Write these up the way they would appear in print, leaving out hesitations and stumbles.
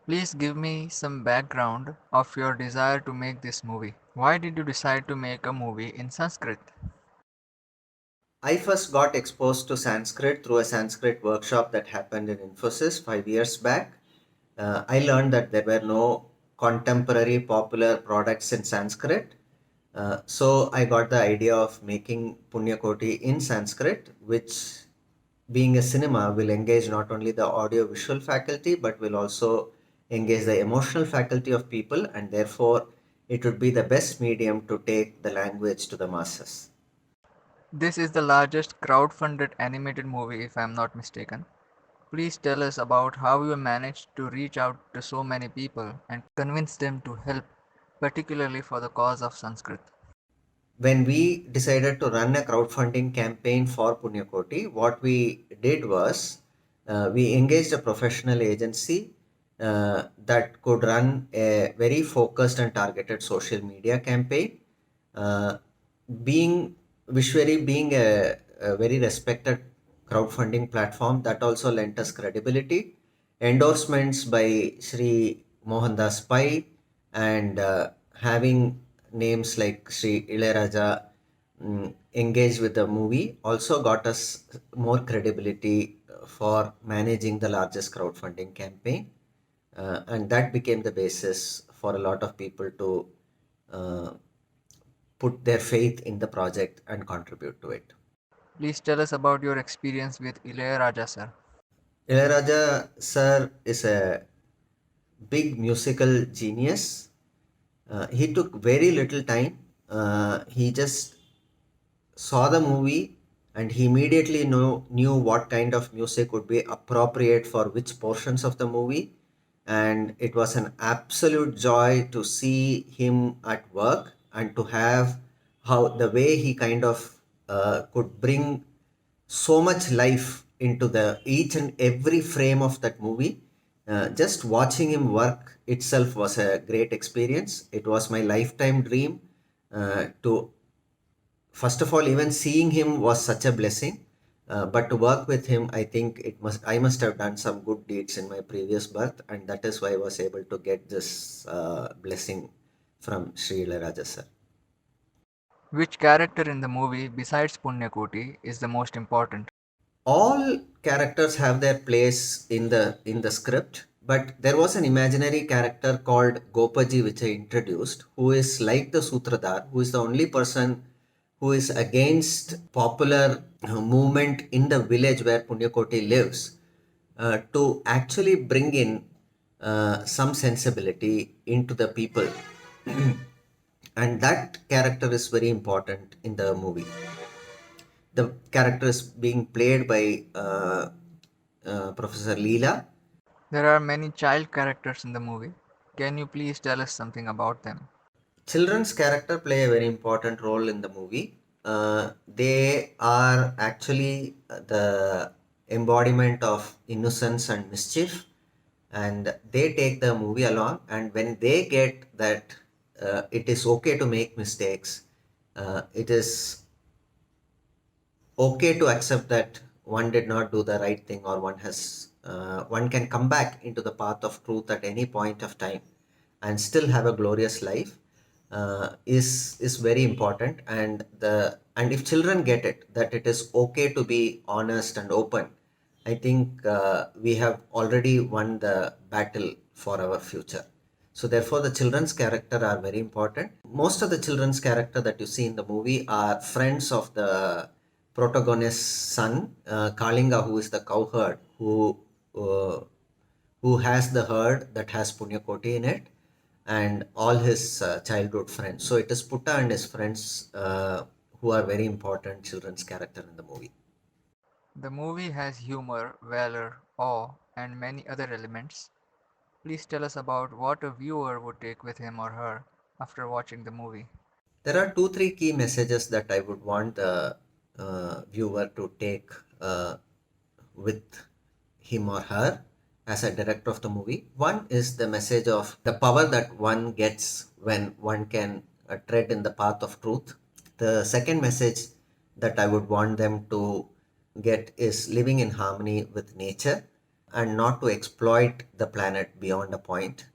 Please give me some background of your desire to make this movie. Why did you decide to make a movie in Sanskrit? I first got exposed to Sanskrit through a Sanskrit workshop that happened in Infosys 5 years back. I learned that there were no contemporary popular products in Sanskrit. So I got the idea of making Punyakoti in Sanskrit, which, being a cinema, will engage not only the audio visual faculty but will also engage the emotional faculty of people, and therefore it would be the best medium to take the language to the masses. This is the largest crowd-funded animated movie if I am not mistaken. Please tell us about how you managed to reach out to so many people and convince them to help, particularly for the cause of Sanskrit. When we decided to run a crowdfunding campaign for Punyakoti, what we did was we engaged a professional agency that could run a very focused and targeted social media campaign. Uh, being Vishwari being a very respected crowdfunding platform, that also lent us credibility. Endorsements by Sri Mohandas Pai and having names like Sri Ilayaraja engaged with the movie also got us more credibility for managing the largest crowdfunding campaign. And that became the basis for a lot of people to uh, put their faith in the project and contribute to it. Please tell us about your experience with Ilayaraja sir. Ilayaraja sir is a big musical genius. He took very little time. He just saw the movie and he immediately knew what kind of music would be appropriate for which portions of the movie. And it was an absolute joy to see him at work and to have how the way he kind of could bring so much life into the each and every frame of that movie. Just watching him work itself was a great experience. It was my lifetime dream to first of all, even seeing him was such a blessing. But to work with him, I think I must have done some good deeds in my previous birth, and that is why I was able to get this blessing from Sri Raja sir. Which character in the movie, besides Punyakoti, is the most important? All characters have their place in the script, but there was an imaginary character called Gopaji which I introduced, who is like the Sutradhar, who is the only person who is against popular movement in the village where Punyakoti lives, to actually bring in some sensibility into the people. And that character is very important in the movie. The character is being played by Professor Leela. There are many child characters in the movie. Can you please tell us something about them? Children's character play a very important role in the movie. They are actually the embodiment of innocence and mischief, and they take the movie along. And when they get that it is okay to make mistakes, it is okay to accept that one did not do the right thing, or one can come back into the path of truth at any point of time and still have a glorious life, is very important. And if children get it that it is okay to be honest and open, I think we have already won the battle for our future. So therefore, the children's character are very important. Most of the children's character that you see in the movie are friends of the protagonist's son, Kalinga, who is the cowherd uh, who has the herd that has Punyakoti in it, and all his childhood friends. So it is Putta and his friends who are very important children's character in the movie. The movie has humor, valor, awe, and many other elements. Please tell us about what a viewer would take with him or her after watching the movie. There are two, three key messages that I would want the viewer to take with him or her as a director of the movie. One is the message of the power that one gets when one can tread in the path of truth. The second message that I would want them to get is living in harmony with nature and not to exploit the planet beyond a point.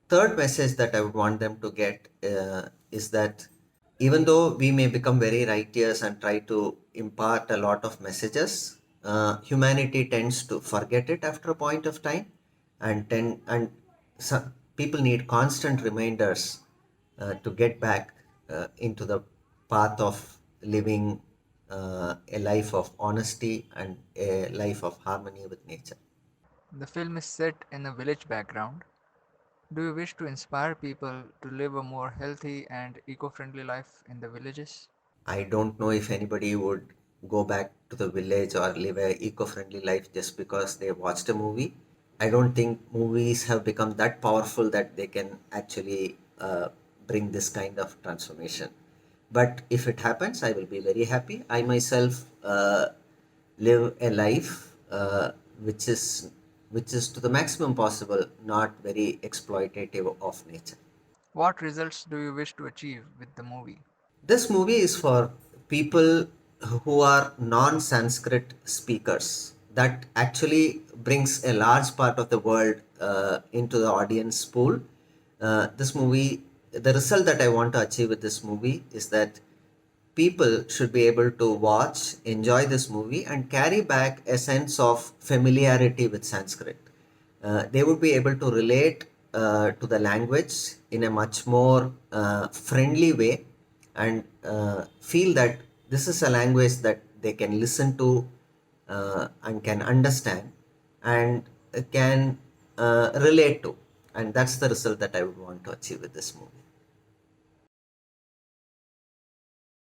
Third message that I would want them to get is that even though we may become very righteous and try to impart a lot of messages, humanity tends to forget it after a point of time, and some people need constant reminders to get back into the path of living a life of honesty and a life of harmony with nature. The film is set in a village background. Do you wish to inspire people to live a more healthy and eco-friendly life in the villages? I don't know if anybody would go back to the village or live a eco-friendly life just because they watched a movie. I don't think movies have become that powerful that they can actually bring this kind of transformation. But if it happens, I will be very happy. I myself live a life which is to the maximum possible, not very exploitative of nature. What results do you wish to achieve with the movie? This movie is for people who are non Sanskrit speakers. That actually brings a large part of the world into the audience pool. This movie, the result that I want to achieve with this movie is that people should be able to watch, enjoy this movie, and carry back a sense of familiarity with Sanskrit. They would be able to relate to the language in a much more friendly way and feel that this is a language that they can listen to and can understand and can relate to. And that's the result that I would want to achieve with this movie.